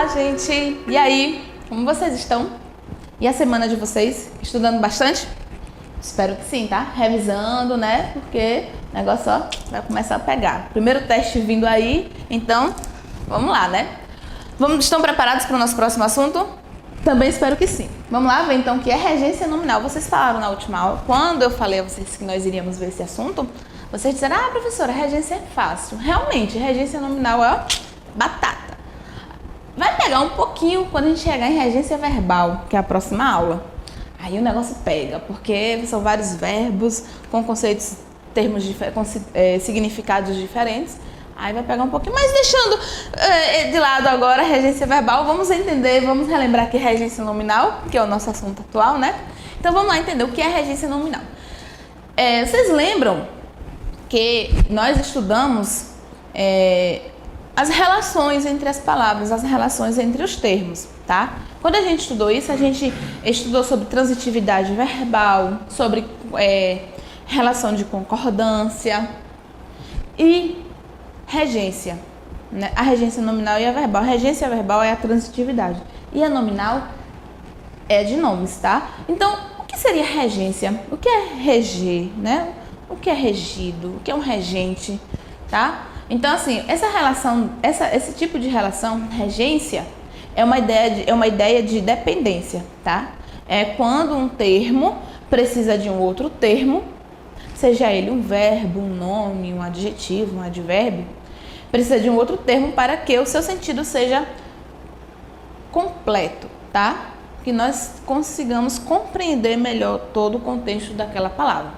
Olá, gente! E aí, como vocês estão? E a semana de vocês? Estudando bastante? Espero que sim, tá? Revisando, né? Porque o negócio ó, vai começar a pegar. Primeiro teste vindo aí, então vamos lá, né? Estão preparados para o nosso próximo assunto? Também espero que sim. Vamos lá ver então o que é regência nominal. Vocês falaram na última aula, quando eu falei a vocês que nós iríamos ver esse assunto, vocês disseram, professora, regência é fácil. Realmente, regência nominal é batata. Vai pegar um pouquinho quando a gente chegar em regência verbal, que é a próxima aula. Aí o negócio pega, porque são vários verbos com conceitos, termos, com significados diferentes. Aí vai pegar um pouquinho, mas deixando de lado agora a regência verbal, vamos entender, vamos relembrar aqui regência nominal, que é o nosso assunto atual, né? Então vamos lá entender o que é regência nominal. Vocês lembram que nós estudamos as relações entre as palavras, as relações entre os termos, tá? Quando a gente estudou isso, a gente estudou sobre transitividade verbal, sobre relação de concordância e regência, né? A regência nominal e a verbal. A regência verbal é a transitividade e a nominal é de nomes, tá? Então, o que seria regência? O que é reger, né? O que é regido? O que é um regente, tá? Então, assim, essa relação, esse tipo de relação, regência, é uma ideia de dependência, tá? É quando um termo precisa de um outro termo, seja ele um verbo, um nome, um adjetivo, um advérbio, precisa de um outro termo para que o seu sentido seja completo, tá? Que nós consigamos compreender melhor todo o contexto daquela palavra.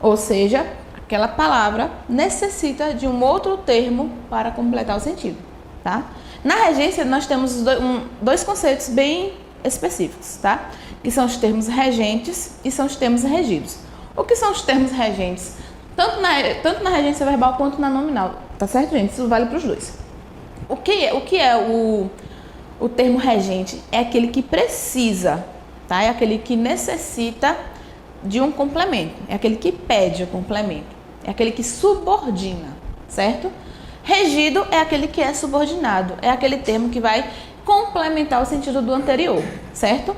Ou seja, aquela palavra necessita de um outro termo para completar o sentido, tá? Na regência, nós temos dois conceitos bem específicos, tá? Que são os termos regentes e são os termos regidos. O que são os termos regentes? Tanto na regência verbal quanto na nominal, tá certo, gente? Isso vale para os dois. O que é o termo regente? É aquele que precisa, tá? É aquele que necessita de um complemento, é aquele que pede o complemento, é aquele que subordina, certo? Regido é aquele que é subordinado, é aquele termo que vai complementar o sentido do anterior, certo?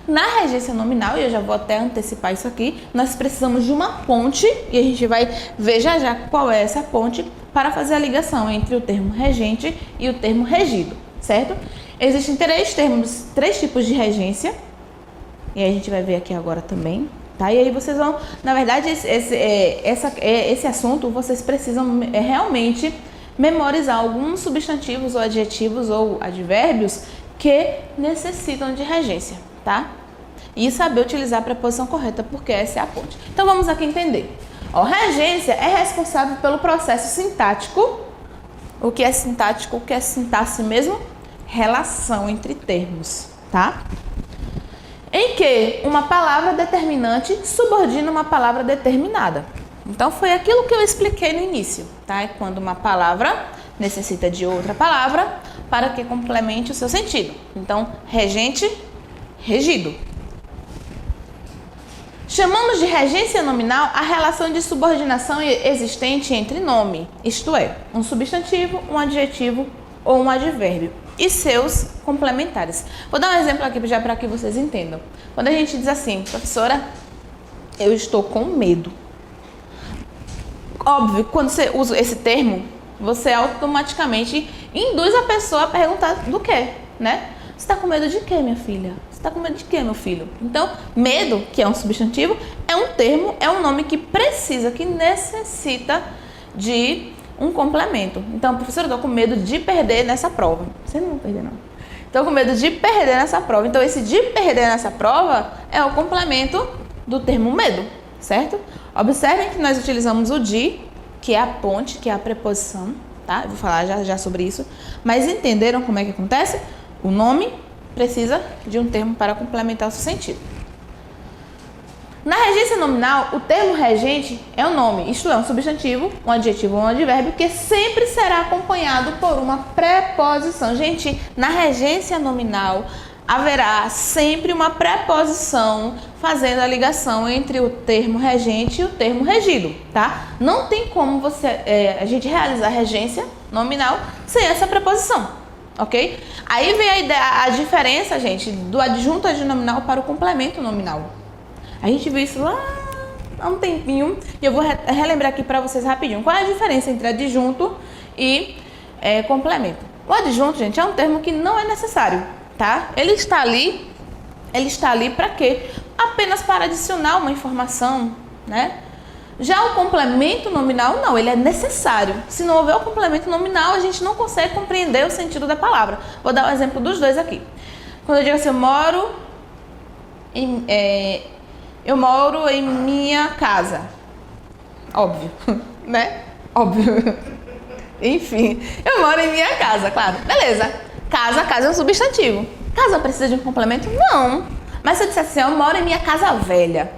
Na regência nominal, e eu já vou até antecipar isso aqui, nós precisamos de uma ponte, e a gente vai ver já já qual é essa ponte, para fazer a ligação entre o termo regente e o termo regido, certo? Existem três tipos de regência, e a gente vai ver aqui agora também. Tá? E aí vocês vão, na verdade, esse assunto, vocês precisam realmente memorizar alguns substantivos ou adjetivos ou advérbios que necessitam de regência, tá? E saber utilizar a preposição correta, porque essa é a ponte. Então vamos aqui entender. Regência é responsável pelo processo sintático. O que é sintático? O que é sintaxe mesmo? Relação entre termos, tá? Em que uma palavra determinante subordina uma palavra determinada. Então, foi aquilo que eu expliquei no início, tá? É quando uma palavra necessita de outra palavra para que complemente o seu sentido. Então, regente, regido. Chamamos de regência nominal a relação de subordinação existente entre nome, isto é, um substantivo, um adjetivo ou um advérbio, e seus complementares. Vou dar um exemplo aqui já para que vocês entendam. Quando a gente diz assim, professora, eu estou com medo. Óbvio, quando você usa esse termo, você automaticamente induz a pessoa a perguntar do quê, né? Você está com medo de quê, minha filha? Você está com medo de quê, meu filho? Então, medo, que é um substantivo, é um termo, é um nome que precisa, que necessita de um complemento. Então, professora, eu tô com medo de perder nessa prova. Você não vai perder, não. Tô com medo de perder nessa prova. Então, esse de perder nessa prova é o complemento do termo medo, certo? Observem que nós utilizamos o de, que é a ponte, que é a preposição, tá? Eu vou falar já sobre isso. Mas entenderam como é que acontece? O nome precisa de um termo para complementar o seu sentido. Na regência nominal, o termo regente é o nome, isto é, um substantivo, um adjetivo ou um advérbio que sempre será acompanhado por uma preposição. Gente, na regência nominal haverá sempre uma preposição fazendo a ligação entre o termo regente e o termo regido, tá? Não tem como a gente realizar regência nominal sem essa preposição. ok? Aí vem a diferença, gente, do adjunto adnominal para o complemento nominal. A gente viu isso lá há um tempinho e eu vou relembrar aqui para vocês rapidinho. Qual é a diferença entre adjunto e complemento? O adjunto, gente, é um termo que não é necessário, tá? Ele está ali para quê? Apenas para adicionar uma informação, né? Já o complemento nominal, não, ele é necessário. Se não houver o complemento nominal, a gente não consegue compreender o sentido da palavra. Vou dar um exemplo dos dois aqui. Quando eu digo assim, eu moro em minha casa. Óbvio, né? Óbvio. Enfim, eu moro em minha casa, claro. Beleza. Casa é um substantivo. Casa precisa de um complemento? Não. Mas se eu dissesse assim, eu moro em minha casa velha.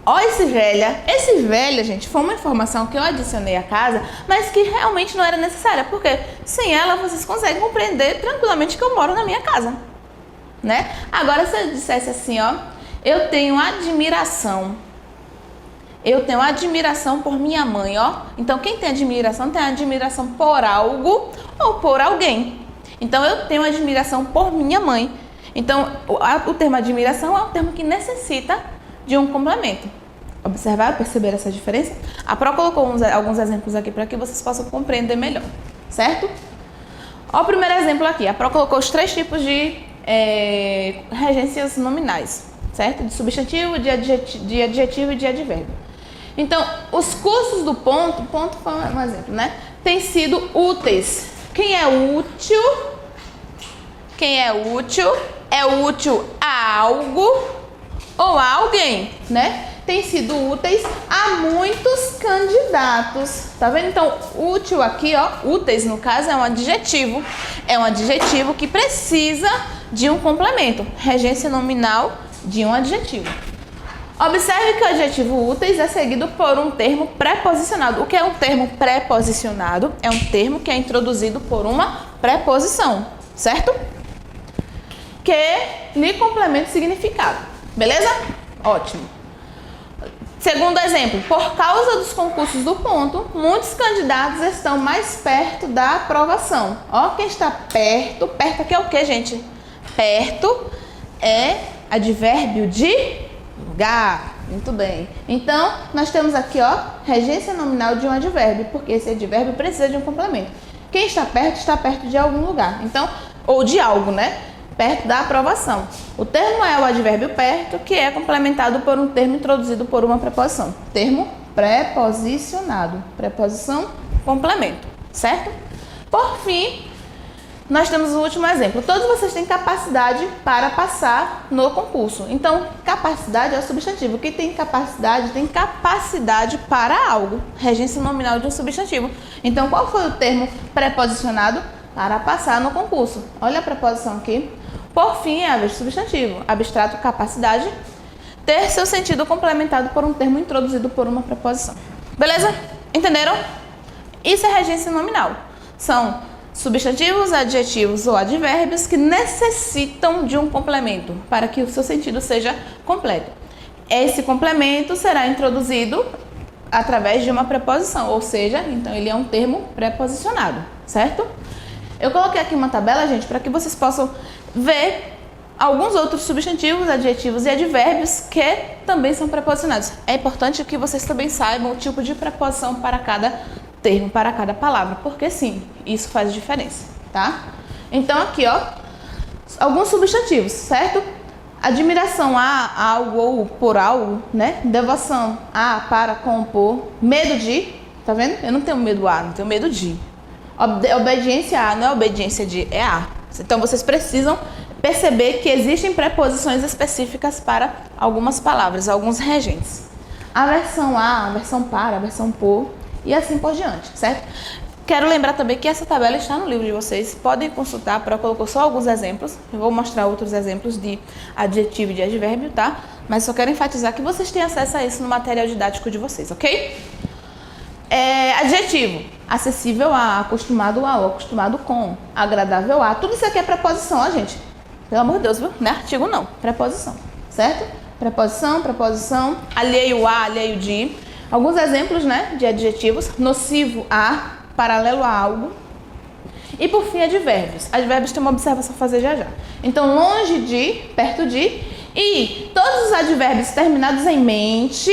Ó, esse velha, gente, foi uma informação que eu adicionei à casa, mas que realmente não era necessária, porque sem ela vocês conseguem compreender tranquilamente que eu moro na minha casa, né? Agora, se eu dissesse assim, ó, eu tenho admiração por minha mãe, ó. Então, quem tem admiração por algo ou por alguém. Então, eu tenho admiração por minha mãe. Então, o termo admiração é um termo que necessita de um complemento. Perceberam essa diferença? A Pro colocou alguns exemplos aqui para que vocês possam compreender melhor, certo? Ó, o primeiro exemplo aqui. A Pro colocou os 3 tipos de regências nominais, certo? De substantivo, de adjetivo e de advérbio. Então, os cursos do ponto foi um exemplo, né? Têm sido úteis. Quem é útil? É útil a algo ou a alguém, né? Tem sido úteis a muitos candidatos. Tá vendo? Então, útil aqui, ó, úteis no caso é um adjetivo. É um adjetivo que precisa de um complemento. Regência nominal de um adjetivo. Observe que o adjetivo úteis é seguido por um termo preposicionado. O que é um termo preposicionado? É um termo que é introduzido por uma preposição, certo? Que lhe complementa o significado. Beleza? Ótimo. Segundo exemplo, por causa dos concursos do ponto, muitos candidatos estão mais perto da aprovação. Ó, quem está perto aqui é o que, gente? Perto é advérbio de lugar. Muito bem. Então, nós temos aqui, ó, regência nominal de um advérbio, porque esse advérbio precisa de um complemento. Quem está perto de algum lugar. Então, ou de algo, né? Perto da aprovação. O termo é o advérbio perto, que é complementado por um termo introduzido por uma preposição. Termo preposicionado. Preposição, complemento, certo? Por fim, nós temos o último exemplo. Todos vocês têm capacidade para passar no concurso. Então, capacidade é o substantivo. Quem tem capacidade para algo. Regência nominal de um substantivo. Então, qual foi o termo preposicionado para passar no concurso? Olha a preposição aqui. Por fim, é substantivo, abstrato, capacidade, ter seu sentido complementado por um termo introduzido por uma preposição. Beleza? Entenderam? Isso é regência nominal. São substantivos, adjetivos ou advérbios que necessitam de um complemento para que o seu sentido seja completo. Esse complemento será introduzido através de uma preposição, ou seja, então ele é um termo preposicionado, certo? Eu coloquei aqui uma tabela, gente, para que vocês possam ver alguns outros substantivos, adjetivos e advérbios que também são preposicionados. É importante que vocês também saibam o tipo de preposição para cada termo, para cada palavra, porque sim, isso faz diferença, tá? Então aqui, ó, alguns substantivos, certo? Admiração a algo ou por algo, né? Devoção a, para, com, por. Medo de, tá vendo? Eu não tenho medo a, não tenho medo de. Obediência a não é obediência de, é a. Então, vocês precisam perceber que existem preposições específicas para algumas palavras, alguns regentes. Aversão a, aversão para, aversão por e assim por diante, certo? Quero lembrar também que essa tabela está no livro de vocês. Podem consultar, eu colocou só alguns exemplos. Eu vou mostrar outros exemplos de adjetivo e de advérbio, tá? Mas só quero enfatizar que vocês têm acesso a isso no material didático de vocês, ok? Adjetivo, acessível a, acostumado ao, acostumado com, agradável a. Tudo isso aqui é preposição, ó, gente. Pelo amor de Deus, viu? Não é artigo, não. Preposição, certo? Preposição, alheio a, alheio de. Alguns exemplos, né, de adjetivos. Nocivo a, paralelo a algo. E por fim, advérbios. Advérbios tem uma observação a fazer já já. Então, longe de, perto de, e todos os advérbios terminados em mente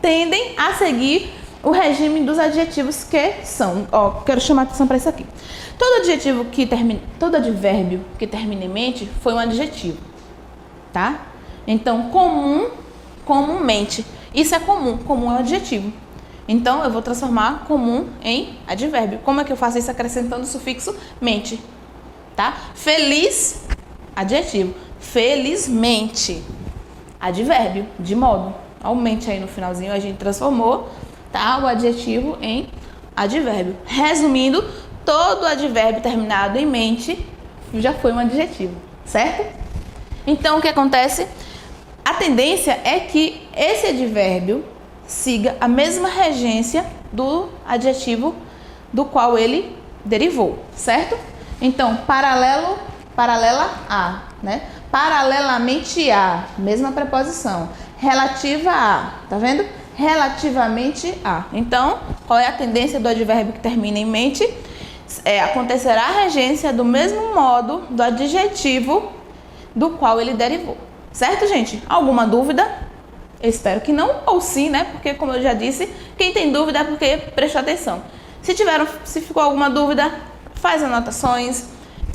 tendem a seguir o regime dos adjetivos que são. Ó, quero chamar a atenção para isso aqui. Todo advérbio que termina em mente foi um adjetivo, tá? Então, comum, comumente. Isso é comum, comum é um adjetivo. Então, eu vou transformar comum em advérbio. Como é que eu faço isso? Acrescentando o sufixo mente, tá? Feliz, adjetivo. Felizmente, advérbio, de modo. Aumente aí no finalzinho, a gente transformou, tá, o adjetivo em advérbio. Resumindo, todo advérbio terminado em mente já foi um adjetivo, certo? Então, o que acontece? A tendência é que esse advérbio siga a mesma regência do adjetivo do qual ele derivou, certo? Então, paralela a, né? Paralelamente a, mesma preposição. Relativa a, tá vendo? Relativamente a. Então, qual é a tendência do advérbio que termina em mente? Acontecerá a regência do mesmo modo do adjetivo do qual ele derivou. Certo, gente? Alguma dúvida? Eu espero que não, ou sim, né? Porque, como eu já disse, quem tem dúvida é porque prestou atenção. Se ficou alguma dúvida, faz anotações,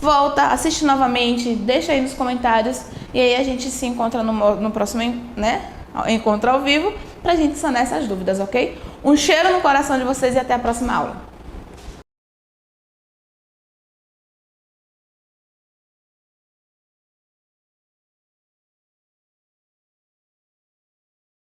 volta, assiste novamente, deixa aí nos comentários e aí a gente se encontra no próximo, né, encontro ao vivo pra gente sanar essas dúvidas, ok? Um cheiro no coração de vocês e até a próxima aula.